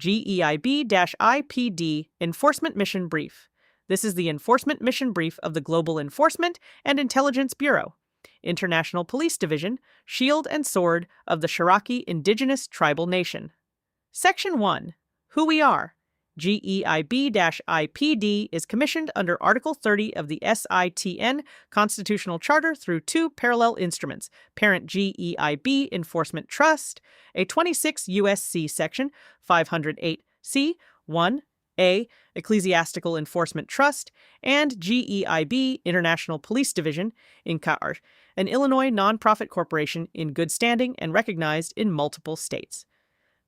GEIB-IPD Enforcement Mission Brief. This is the Enforcement Mission Brief of the Global Enforcement and Intelligence Bureau, International Police Division, Shield and Sword of the Sharakhi Indigenous Tribal Nation. Section 1. Who we are. GEIB-IPD is commissioned under Article 30 of the SITN Constitutional Charter through two parallel instruments, parent GEIB Enforcement Trust, a 26 U.S.C. Section 508C, 1A, Ecclesiastical Enforcement Trust, and GEIB International Police Division, INCAR, an Illinois nonprofit corporation in good standing and recognized in multiple states.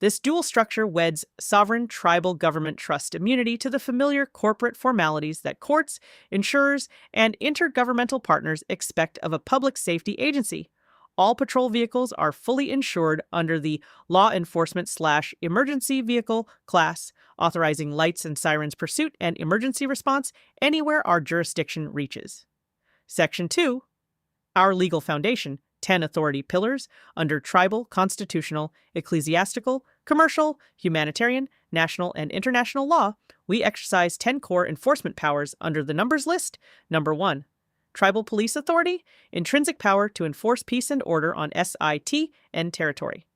This dual structure weds sovereign tribal government trust immunity to the familiar corporate formalities that courts, insurers, and intergovernmental partners expect of a public safety agency. All patrol vehicles are fully insured under the law enforcement/emergency vehicle class, authorizing lights and sirens pursuit and emergency response anywhere our jurisdiction reaches. Section 2. Our legal foundation. 10 authority pillars under tribal, constitutional, ecclesiastical, commercial, humanitarian, national, and international law. We exercise 10 core enforcement powers under the numbers list. Number 1. Tribal Police Authority, intrinsic power to enforce peace and order on SITN territory.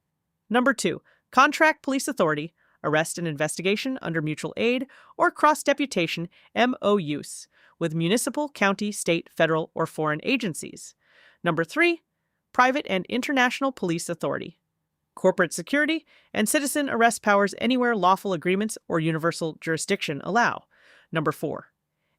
Number 2. Contract Police Authority, arrest and investigation under mutual aid or cross-deputation MOUs with municipal, county, state, federal, or foreign agencies. Number 3. Private and International Police Authority, corporate security, and citizen arrest powers anywhere lawful agreements or universal jurisdiction allow. Number 4.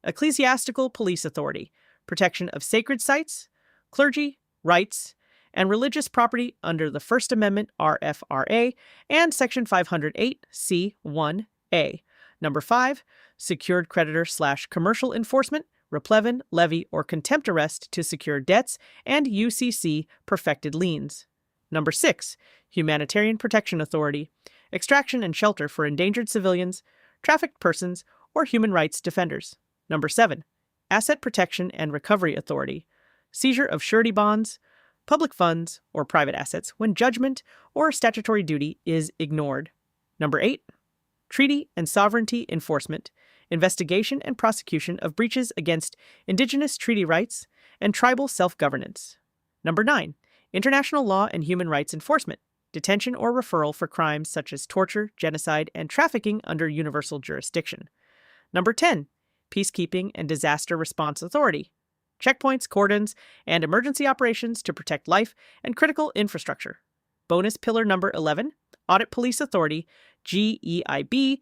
Ecclesiastical Police Authority, protection of sacred sites, clergy, rights, and religious property under the First Amendment RFRA and Section 508C1A. Number 5. Secured creditor/commercial enforcement, replevin, levy, or contempt arrest to secure debts and U.C.C. perfected liens. Number 6. Humanitarian Protection Authority, extraction and shelter for endangered civilians, trafficked persons, or human rights defenders. Number 7. Asset Protection and Recovery Authority, seizure of surety bonds, public funds, or private assets when judgment or statutory duty is ignored. Number 8. Treaty and Sovereignty Enforcement, investigation and prosecution of breaches against Indigenous treaty rights and tribal self-governance. Number 9. International law and human rights enforcement, detention or referral for crimes such as torture, genocide, and trafficking under universal jurisdiction. Number 10. Peacekeeping and Disaster Response Authority, checkpoints, cordons, and emergency operations to protect life and critical infrastructure. Bonus pillar number 11. Audit Police Authority, GEIB-IPD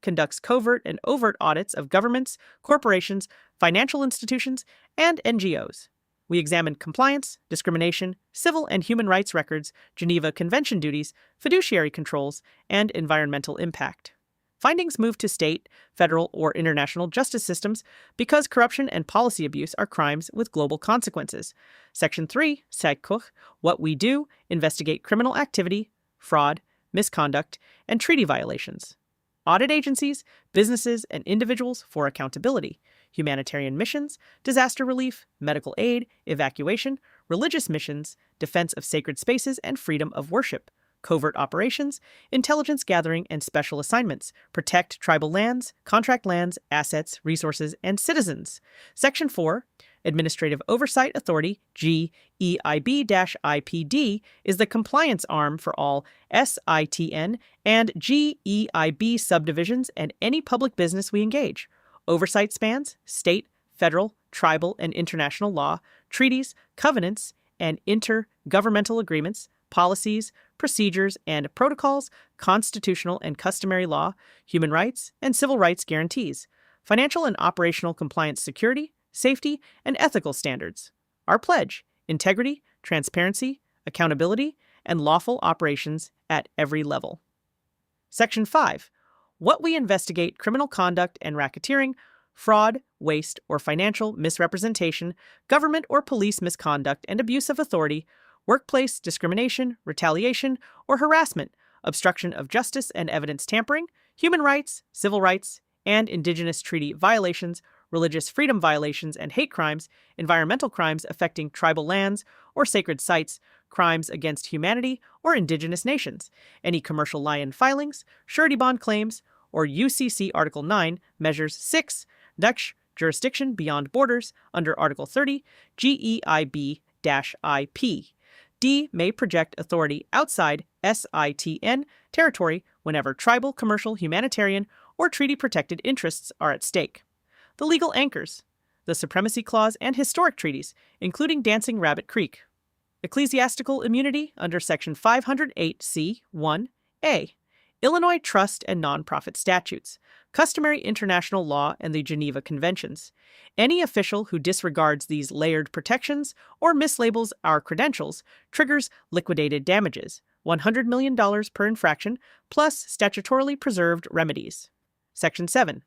conducts covert and overt audits of governments, corporations, financial institutions, and NGOs. We examine compliance, discrimination, civil and human rights records, Geneva Convention duties, fiduciary controls, and environmental impact. Findings move to state, federal, or international justice systems because corruption and policy abuse are crimes with global consequences. Section 3, Saikuch, What We Do, investigate criminal activity, fraud, misconduct, and treaty violations. Audit agencies, businesses, and individuals for accountability. Humanitarian missions, disaster relief, medical aid, evacuation, religious missions, defense of sacred spaces and freedom of worship. Covert operations, intelligence gathering and special assignments, protect tribal lands, contract lands, assets, resources, and citizens. Section 4, Administrative Oversight Authority, GEIB-IPD, is the compliance arm for all SITN and GEIB subdivisions and any public business we engage. Oversight spans state, federal, tribal, and international law, treaties, covenants, and inter-governmental agreements, policies, procedures, and protocols, constitutional and customary law, human rights, and civil rights guarantees, financial and operational compliance security, safety, and ethical standards. Our pledge: integrity, transparency, accountability, and lawful operations at every level. Section 5. What we investigate: criminal conduct and racketeering, fraud, waste, or financial misrepresentation, government or police misconduct and abuse of authority, workplace discrimination, retaliation, or harassment, obstruction of justice and evidence tampering, human rights, civil rights, and Indigenous treaty violations, religious freedom violations and hate crimes, environmental crimes affecting tribal lands or sacred sites, crimes against humanity or Indigenous nations, any commercial lion filings, surety bond claims, or U.C.C. Article 9, Measures 6, Dutch jurisdiction beyond borders under Article 30, GEIB-IP. D may project authority outside SITN territory whenever tribal, commercial, humanitarian, or treaty-protected interests are at stake. The legal anchors: the Supremacy Clause and historic treaties, including Dancing Rabbit Creek. Ecclesiastical immunity under Section 508(c)(1)(a). Illinois trust and nonprofit statutes, customary international law, and the Geneva Conventions. Any official who disregards these layered protections or mislabels our credentials triggers liquidated damages, $100 million per infraction, plus statutorily preserved remedies. Section 7.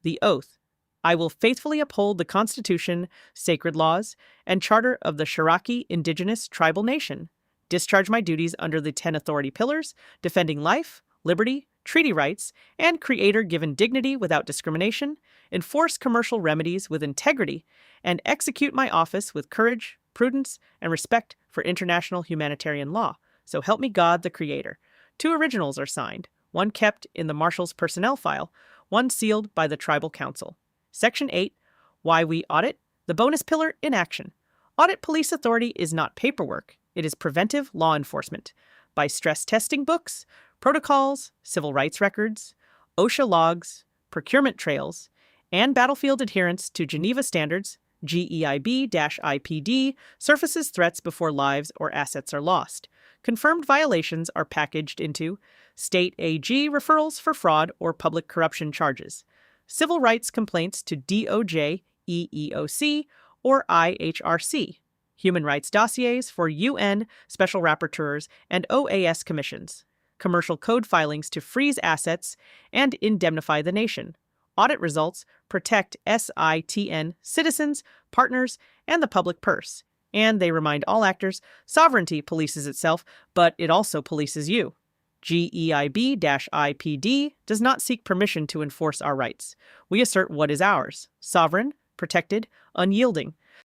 The oath. I will faithfully uphold the Constitution, sacred laws, and charter of the Sharakhi Indigenous Tribal Nation, discharge my duties under the 10 authority pillars, defending life, liberty, treaty rights, and creator-given dignity without discrimination, enforce commercial remedies with integrity, and execute my office with courage, prudence, and respect for international humanitarian law. So help me God, the Creator. 2 originals are signed, one kept in the Marshal's personnel file, one sealed by the Tribal Council. Section 8. Why we audit. The bonus pillar in action. Audit police authority is not paperwork. It is preventive law enforcement. By stress testing books, protocols, civil rights records, OSHA logs, procurement trails, and battlefield adherence to Geneva standards, GEIB-IPD surfaces threats before lives or assets are lost. Confirmed violations are packaged into state AG referrals for fraud or public corruption charges, civil rights complaints to DOJ, EEOC, or IHRC, human rights dossiers for UN, special rapporteurs, and OAS commissions, commercial code filings to freeze assets and indemnify the nation. Audit results protect SITN citizens, partners, and the public purse. And they remind all actors, sovereignty polices itself, but it also polices you. GEIB-IPD does not seek permission to enforce our rights. We assert what is ours: sovereign, protected, unyielding,